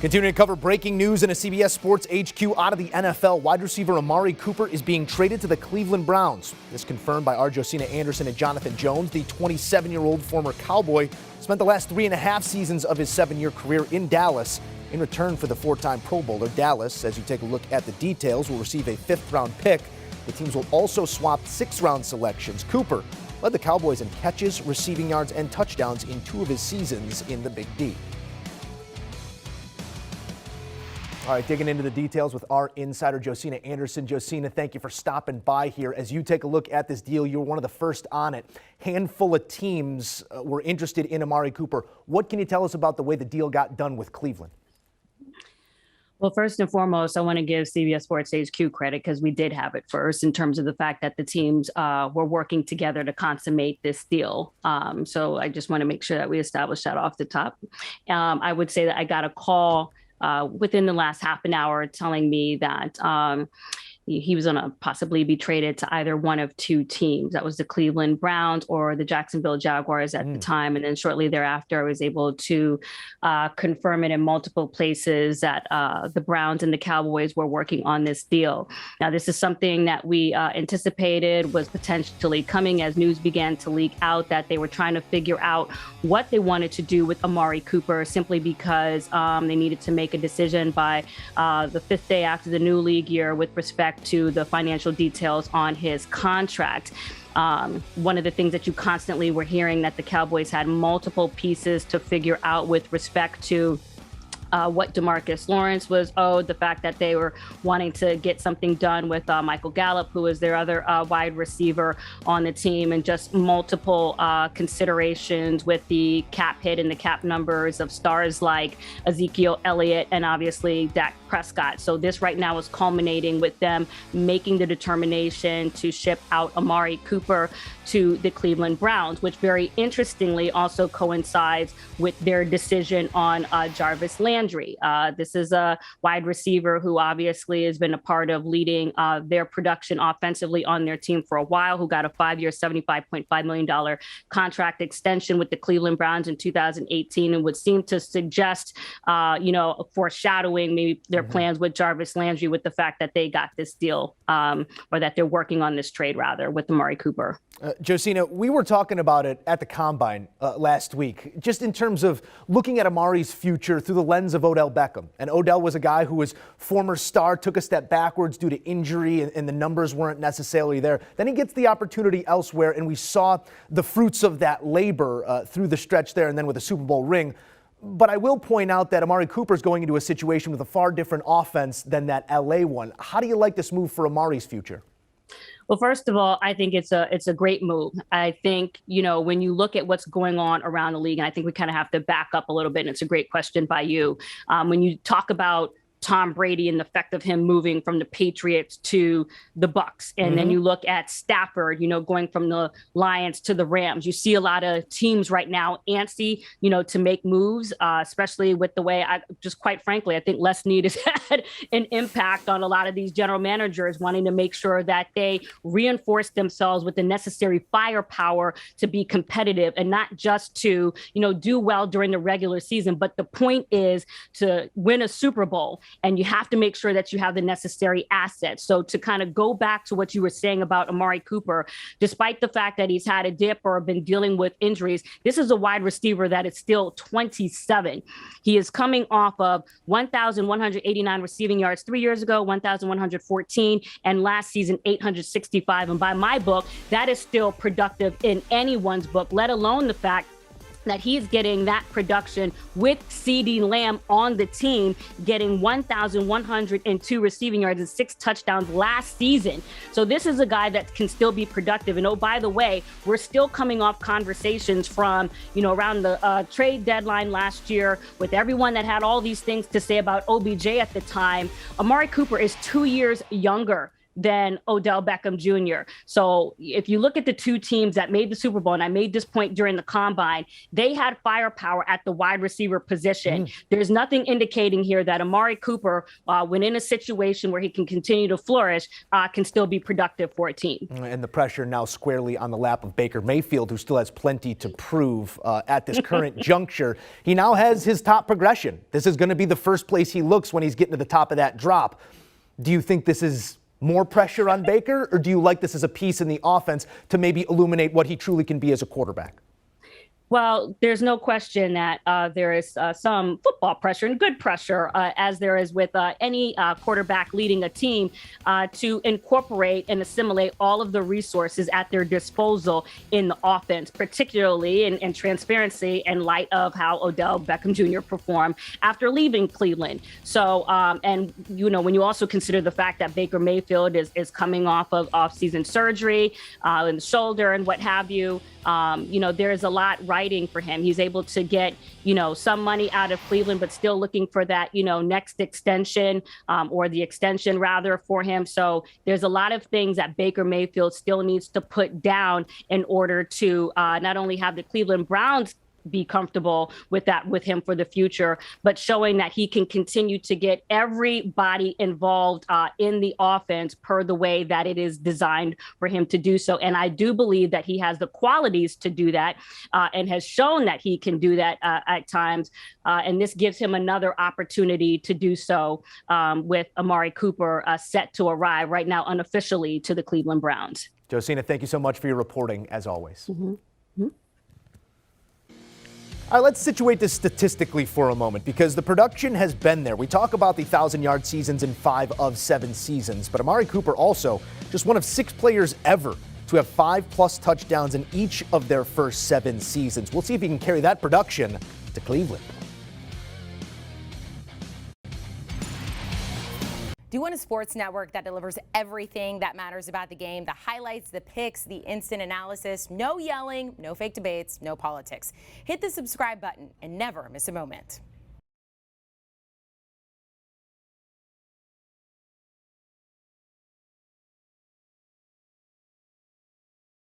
Continuing to cover breaking news in a CBS Sports HQ out of the NFL, wide receiver Amari Cooper is being traded to the Cleveland Browns. This confirmed by our Josina Anderson and Jonathan Jones. The 27-year-old former Cowboy spent the last 3.5 seasons of his 7-year career in Dallas. In return for the 4-time Pro Bowler, Dallas, as you take a look at the details, will receive a 5th-round pick. The teams will also swap 6th-round selections. Cooper led the Cowboys in catches, receiving yards, and touchdowns in 2 of his seasons in the Big D. All right, digging into the details with our insider, Josina Anderson. Josina, thank you for stopping by here. As you take a look at this deal, you were one of the first on it. Handful of teams were interested in Amari Cooper. What can you tell us about the way the deal got done with Cleveland? Well, first and foremost, I want to give CBS Sports HQ credit because we did have it first in terms of the fact that the teams were working together to consummate this deal. So I just want to make sure that we establish that off the top. I would say that I got a call within the last half an hour telling me that he was going to possibly be traded to either one of 2 teams. That was the Cleveland Browns or the Jacksonville Jaguars at the time. And then shortly thereafter, I was able to confirm it in multiple places that the Browns and the Cowboys were working on this deal. Now, this is something that we anticipated was potentially coming as news began to leak out that they were trying to figure out what they wanted to do with Amari Cooper simply because they needed to make a decision by the 5th day after the new league year with respect to the financial details on his contract. One of the things that you constantly were hearing that the Cowboys had multiple pieces to figure out with respect to what DeMarcus Lawrence was owed, the fact that they were wanting to get something done with Michael Gallup, who is their other wide receiver on the team, and just multiple considerations with the cap hit and the cap numbers of stars like Ezekiel Elliott and obviously Dak Prescott. So this right now is culminating with them making the determination to ship out Amari Cooper to the Cleveland Browns, which very interestingly also coincides with their decision on Jarvis Landry. This is a wide receiver who obviously has been a part of leading their production offensively on their team for a while, who got a 5-year, $75.5 million contract extension with the Cleveland Browns in 2018 and would seem to suggest, foreshadowing maybe their plans with Jarvis Landry with the fact that they got this deal or that they're working on this trade rather with Amari Cooper. Josina, we were talking about it at the Combine last week, just in terms of looking at Amari's future through the lens of Odell Beckham. And Odell was a guy who was former star, took a step backwards due to injury, and the numbers weren't necessarily there. Then he gets the opportunity elsewhere, and we saw the fruits of that labor through the stretch there and then with a Super Bowl ring. But I will point out that Amari Cooper is going into a situation with a far different offense than that LA one. How do you like this move for Amari's future? Well, first of all, I think it's a great move. I think, when you look at what's going on around the league, and I think we kind of have to back up a little bit, and it's a great question by you. When you talk about Tom Brady and the effect of him moving from the Patriots to the Bucks. And then you look at Stafford, going from the Lions to the Rams. You see a lot of teams right now antsy, to make moves, especially with the way quite frankly, I think Les Snead has had an impact on a lot of these general managers wanting to make sure that they reinforce themselves with the necessary firepower to be competitive and not just to, do well during the regular season. But the point is to win a Super Bowl. And you have to make sure that you have the necessary assets. So to kind of go back to what you were saying about Amari Cooper, despite the fact that he's had a dip or been dealing with injuries, this is a wide receiver that is still 27. He is coming off of 1,189 receiving yards 3 years ago, 1,114, and last season, 865. And by my book, that is still productive in anyone's book, let alone the fact that he's getting that production with CeeDee Lamb on the team, getting 1,102 receiving yards and 6 touchdowns last season. So this is a guy that can still be productive. And oh, by the way, we're still coming off conversations from, around the trade deadline last year with everyone that had all these things to say about OBJ at the time. Amari Cooper is 2 years younger than Odell Beckham Jr. So if you look at the two teams that made the Super Bowl, and I made this point during the combine, they had firepower at the wide receiver position. There's nothing indicating here that Amari Cooper, when in a situation where he can continue to flourish, can still be productive for a team. And the pressure now squarely on the lap of Baker Mayfield, who still has plenty to prove at this current juncture. He now has his top progression. This is going to be the first place he looks when he's getting to the top of that drop. Do you think this is more pressure on Baker, or do you like this as a piece in the offense to maybe illuminate what he truly can be as a quarterback? Well, there's no question that there is some football pressure and good pressure, as there is with any quarterback leading a team, to incorporate and assimilate all of the resources at their disposal in the offense, particularly in transparency in light of how Odell Beckham Jr. performed after leaving Cleveland. So, and, you know, when you also consider the fact that Baker Mayfield is coming off of off-season surgery in the shoulder and what have you, you know, there is a lot riding for him. He's able to get, you know, some money out of Cleveland, but still looking for that, you know, next extension, or the extension rather for him. So there's a lot of things that Baker Mayfield still needs to put down in order to not only have the Cleveland Browns be comfortable with that with him for the future, but showing that he can continue to get everybody involved in the offense per the way that it is designed for him to do so. And I do believe that he has the qualities to do that, and has shown that he can do that at times. And this gives him another opportunity to do so, with Amari Cooper set to arrive right now unofficially to the Cleveland Browns. Josina, thank you so much for your reporting, as always. Mm-hmm. All right, let's situate this statistically for a moment, because the production has been there. We talk about the 1,000-yard seasons in 5 of 7 seasons, but Amari Cooper also just one of 6 players ever to have 5+ touchdowns in each of their first 7 seasons. We'll see if he can carry that production to Cleveland. Do you want a sports network that delivers everything that matters about the game? The highlights, the picks, the instant analysis, no yelling, no fake debates, no politics. Hit the subscribe button and never miss a moment.